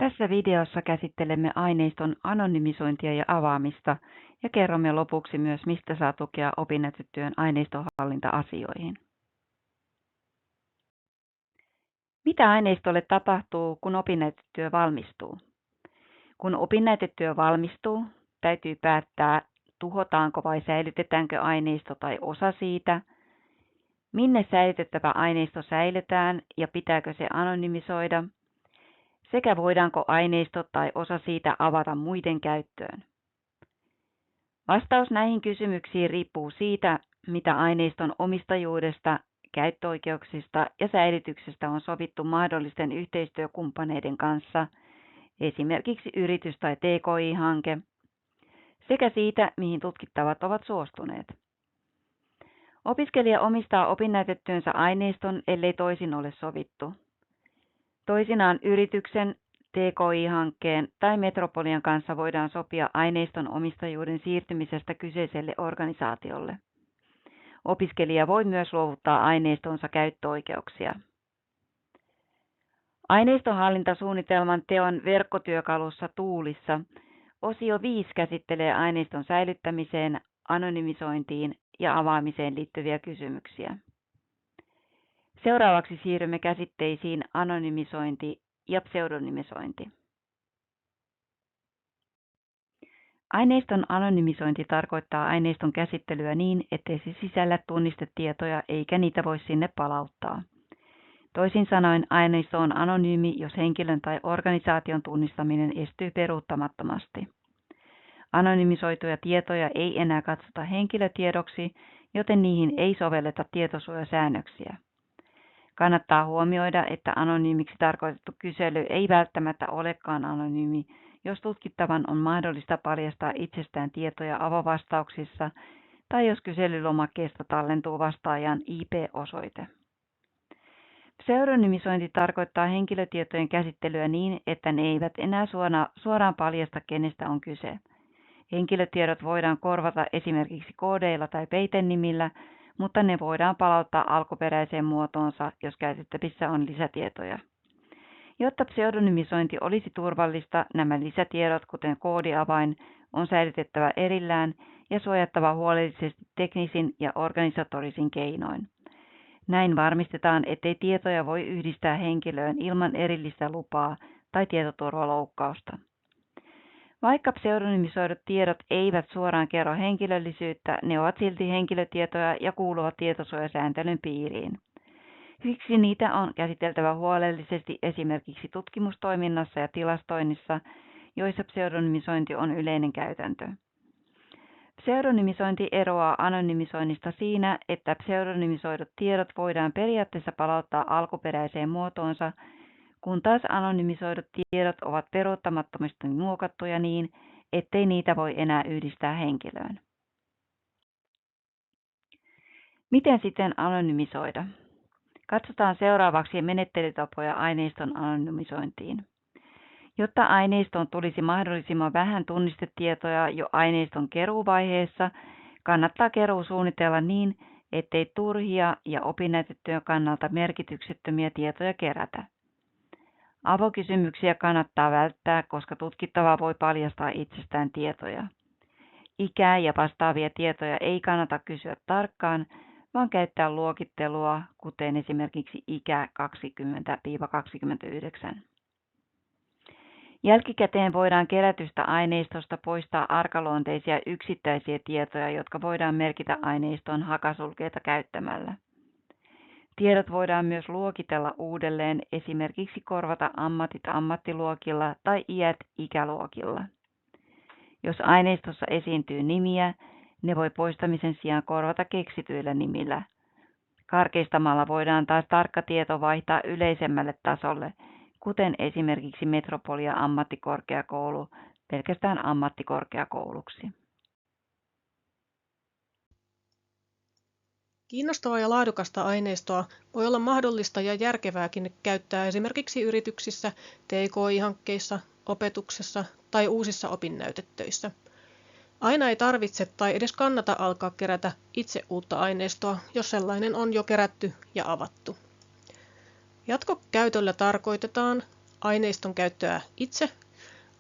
Tässä videossa käsittelemme aineiston anonymisointia ja avaamista ja kerromme lopuksi myös, mistä saa tukea opinnäytetyön aineistohallinta-asioihin. Mitä aineistolle tapahtuu, kun opinnäytetyö valmistuu? Kun opinnäytetyö valmistuu, täytyy päättää, tuhotaanko vai säilytetäänkö aineisto tai osa siitä, minne säilytettävä aineisto säilytään ja pitääkö se anonymisoida, sekä voidaanko aineisto tai osa siitä avata muiden käyttöön. Vastaus näihin kysymyksiin riippuu siitä, mitä aineiston omistajuudesta, käyttöoikeuksista ja säilytyksestä on sovittu mahdollisten yhteistyökumppaneiden kanssa, esimerkiksi yritys- tai TKI-hanke, sekä siitä, mihin tutkittavat ovat suostuneet. Opiskelija omistaa opinnäytetyönsä aineiston, ellei toisin ole sovittu. Toisinaan yrityksen, TKI-hankkeen tai Metropolian kanssa voidaan sopia aineiston omistajuuden siirtymisestä kyseiselle organisaatiolle. Opiskelija voi myös luovuttaa aineistonsa käyttöoikeuksia. Aineistonhallintasuunnitelman teon verkkotyökalussa Toolissa osio 5 käsittelee aineiston säilyttämiseen, anonymisointiin ja avaamiseen liittyviä kysymyksiä. Seuraavaksi siirrymme käsitteisiin anonymisointi ja pseudonymisointi. Aineiston anonymisointi tarkoittaa aineiston käsittelyä niin, ettei se sisällä tunnistetietoja eikä niitä voi sinne palauttaa. Toisin sanoen aineisto on anonyymi, jos henkilön tai organisaation tunnistaminen estyy peruuttamattomasti. Anonymisoituja tietoja ei enää katsota henkilötiedoksi, joten niihin ei sovelleta tietosuojasäännöksiä. Kannattaa huomioida, että anonyymiksi tarkoitettu kysely ei välttämättä olekaan anonyymi, jos tutkittavan on mahdollista paljastaa itsestään tietoja avovastauksissa tai jos kyselylomakkeesta tallentuu vastaajan IP-osoite. Pseudonymisointi tarkoittaa henkilötietojen käsittelyä niin, että ne eivät enää suoraan paljasta, kenestä on kyse. Henkilötiedot voidaan korvata esimerkiksi koodeilla tai peitenimillä, mutta ne voidaan palauttaa alkuperäiseen muotoonsa, jos käytettävissä on lisätietoja. Jotta pseudonymisointi olisi turvallista, nämä lisätiedot, kuten koodiavain, on säilytettävä erillään ja suojattava huolellisesti teknisin ja organisatorisin keinoin. Näin varmistetaan, ettei tietoja voi yhdistää henkilöön ilman erillistä lupaa tai tietoturvaloukkausta. Vaikka pseudonymisoidut tiedot eivät suoraan kerro henkilöllisyyttä, ne ovat silti henkilötietoja ja kuuluvat tietosuojasääntelyn piiriin. Siksi niitä on käsiteltävä huolellisesti esimerkiksi tutkimustoiminnassa ja tilastoinnissa, joissa pseudonymisointi on yleinen käytäntö. Pseudonymisointi eroaa anonymisoinnista siinä, että pseudonymisoidut tiedot voidaan periaatteessa palauttaa alkuperäiseen muotoonsa, kun taas anonymisoidut tiedot ovat peruuttamattomasti muokattuja niin, ettei niitä voi enää yhdistää henkilöön. Miten sitten anonymisoida? Katsotaan seuraavaksi menettelytapoja aineiston anonymisointiin. Jotta aineistoon tulisi mahdollisimman vähän tunnistetietoja jo aineiston keruuvaiheessa, kannattaa keruu suunnitella niin, ettei turhia ja opinnäytetyön kannalta merkityksettömiä tietoja kerätä. Avokysymyksiä kannattaa välttää, koska tutkittava voi paljastaa itsestään tietoja. Ikää ja vastaavia tietoja ei kannata kysyä tarkkaan, vaan käyttää luokittelua, kuten esimerkiksi ikä 20–29. Jälkikäteen voidaan kerätystä aineistosta poistaa arkaluonteisia yksittäisiä tietoja, jotka voidaan merkitä aineistoon hakasulkeita käyttämällä. Tiedot voidaan myös luokitella uudelleen, esimerkiksi korvata ammatit ammattiluokilla tai iät ikäluokilla. Jos aineistossa esiintyy nimiä, ne voi poistamisen sijaan korvata keksityillä nimillä. Karkeistamalla voidaan taas tarkka tieto vaihtaa yleisemmälle tasolle, kuten esimerkiksi Metropolia ammattikorkeakoulu pelkästään ammattikorkeakouluksi. Kiinnostavaa ja laadukasta aineistoa voi olla mahdollista ja järkevääkin käyttää esimerkiksi yrityksissä, TKI-hankkeissa, opetuksessa tai uusissa opinnäytetöissä. Aina ei tarvitse tai edes kannata alkaa kerätä itse uutta aineistoa, jos sellainen on jo kerätty ja avattu. Jatkokäytöllä tarkoitetaan aineiston käyttöä itse,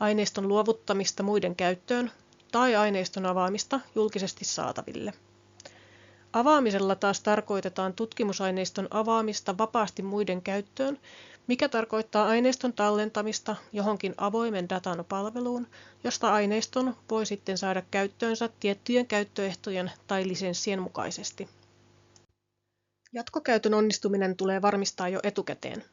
aineiston luovuttamista muiden käyttöön tai aineiston avaamista julkisesti saataville. Avaamisella taas tarkoitetaan tutkimusaineiston avaamista vapaasti muiden käyttöön, mikä tarkoittaa aineiston tallentamista johonkin avoimen datan palveluun, josta aineiston voi sitten saada käyttöönsä tiettyjen käyttöehtojen tai lisenssien mukaisesti. Jatkokäytön onnistuminen tulee varmistaa jo etukäteen.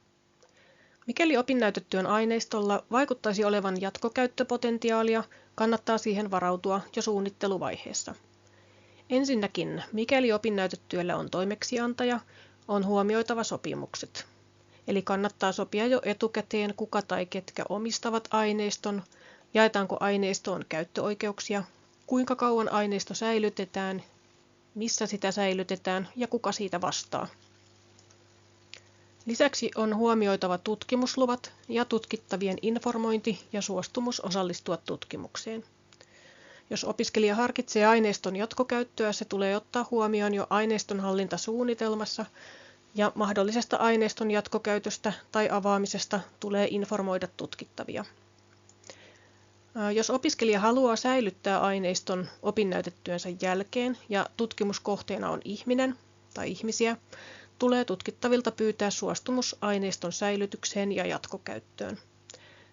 Mikäli opinnäytetyön aineistolla vaikuttaisi olevan jatkokäyttöpotentiaalia, kannattaa siihen varautua jo suunnitteluvaiheessa. Ensinnäkin, mikäli opinnäytetyöllä on toimeksiantaja, on huomioitava sopimukset. Eli kannattaa sopia jo etukäteen, kuka tai ketkä omistavat aineiston, jaetaanko aineistoon käyttöoikeuksia, kuinka kauan aineisto säilytetään, missä sitä säilytetään ja kuka siitä vastaa. Lisäksi on huomioitava tutkimusluvat ja tutkittavien informointi ja suostumus osallistua tutkimukseen. Jos opiskelija harkitsee aineiston jatkokäyttöä, se tulee ottaa huomioon jo aineistonhallintasuunnitelmassa ja mahdollisesta aineiston jatkokäytöstä tai avaamisesta tulee informoida tutkittavia. Jos opiskelija haluaa säilyttää aineiston opinnäytetyönsä jälkeen ja tutkimuskohteena on ihminen tai ihmisiä, tulee tutkittavilta pyytää suostumus aineiston säilytykseen ja jatkokäyttöön.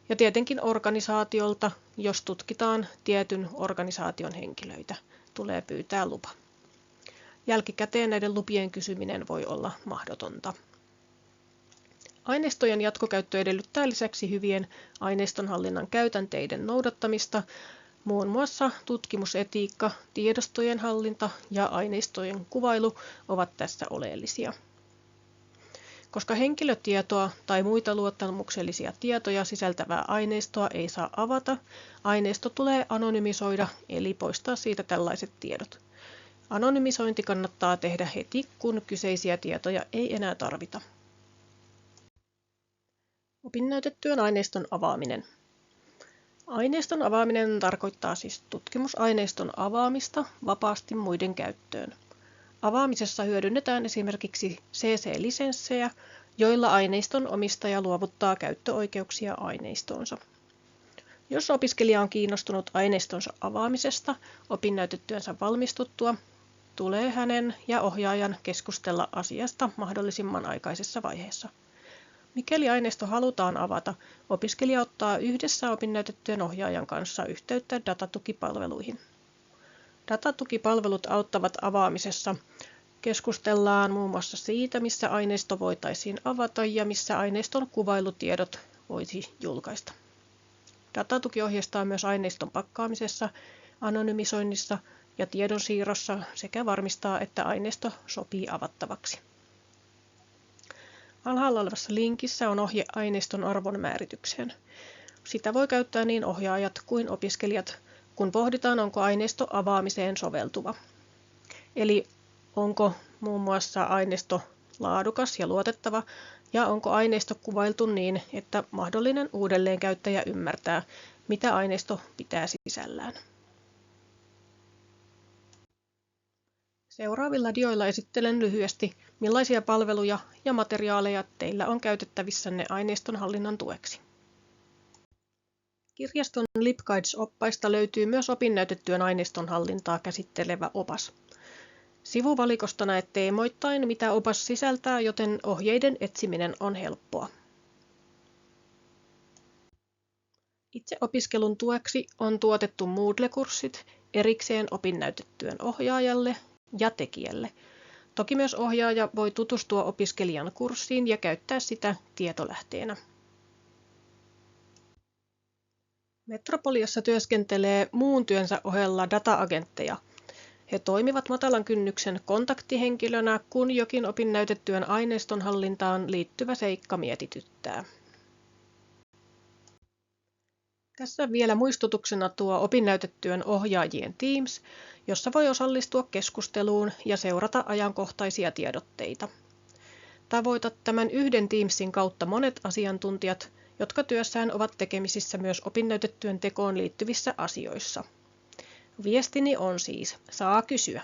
Ja tietenkin organisaatiolta, jos tutkitaan tietyn organisaation henkilöitä, tulee pyytää lupa. Jälkikäteen näiden lupien kysyminen voi olla mahdotonta. Aineistojen jatkokäyttö edellyttää lisäksi hyvien aineistonhallinnan käytänteiden noudattamista, muun muassa tutkimusetiikka, tiedostojen hallinta ja aineistojen kuvailu ovat tässä oleellisia. Koska henkilötietoa tai muita luottamuksellisia tietoja sisältävää aineistoa ei saa avata, aineisto tulee anonymisoida eli poistaa siitä tällaiset tiedot. Anonymisointi kannattaa tehdä heti, kun kyseisiä tietoja ei enää tarvita. Opinnäytetyön aineiston avaaminen. Aineiston avaaminen tarkoittaa siis tutkimusaineiston avaamista vapaasti muiden käyttöön. Avaamisessa hyödynnetään esimerkiksi CC-lisenssejä, joilla aineiston omistaja luovuttaa käyttöoikeuksia aineistoonsa. Jos opiskelija on kiinnostunut aineistonsa avaamisesta opinnäytetyönsä valmistuttua, tulee hänen ja ohjaajan keskustella asiasta mahdollisimman aikaisessa vaiheessa. Mikäli aineisto halutaan avata, opiskelija ottaa yhdessä opinnäytetyön ohjaajan kanssa yhteyttä datatukipalveluihin. Datatukipalvelut auttavat avaamisessa. Keskustellaan muun muassa siitä, missä aineisto voitaisiin avata ja missä aineiston kuvailutiedot voisi julkaista. Datatuki ohjeistaa myös aineiston pakkaamisessa, anonymisoinnissa ja tiedonsiirrossa sekä varmistaa, että aineisto sopii avattavaksi. Alhaalla olevassa linkissä on ohje aineiston arvon määritykseen. Sitä voi käyttää niin ohjaajat kuin opiskelijat, kun pohditaan, onko aineisto avaamiseen soveltuva. Eli onko muun muassa aineisto laadukas ja luotettava, ja onko aineisto kuvailtu niin, että mahdollinen uudelleenkäyttäjä ymmärtää, mitä aineisto pitää sisällään. Seuraavilla dioilla esittelen lyhyesti, millaisia palveluja ja materiaaleja teillä on käytettävissänne aineistonhallinnan tueksi. Kirjaston LibGuides-oppaista löytyy myös opinnäytetyön aineistonhallintaa käsittelevä opas. Sivuvalikosta näet teemoittain, mitä opas sisältää, joten ohjeiden etsiminen on helppoa. Itse opiskelun tueksi on tuotettu Moodle-kurssit erikseen opinnäytetyön ohjaajalle ja tekijälle. Toki myös ohjaaja voi tutustua opiskelijan kurssiin ja käyttää sitä tietolähteenä. Metropoliassa työskentelee muun työnsä ohella data-agentteja. He toimivat matalan kynnyksen kontaktihenkilönä, kun jokin opinnäytetyön aineistonhallintaan liittyvä seikka mietityttää. Tässä vielä muistutuksena tuo opinnäytetyön ohjaajien Teams, jossa voi osallistua keskusteluun ja seurata ajankohtaisia tiedotteita. Tavoitat tämän yhden Teamsin kautta monet asiantuntijat, jotka työssään ovat tekemisissä myös opinnäytetyön tekoon liittyvissä asioissa. Viestini on siis, saa kysyä.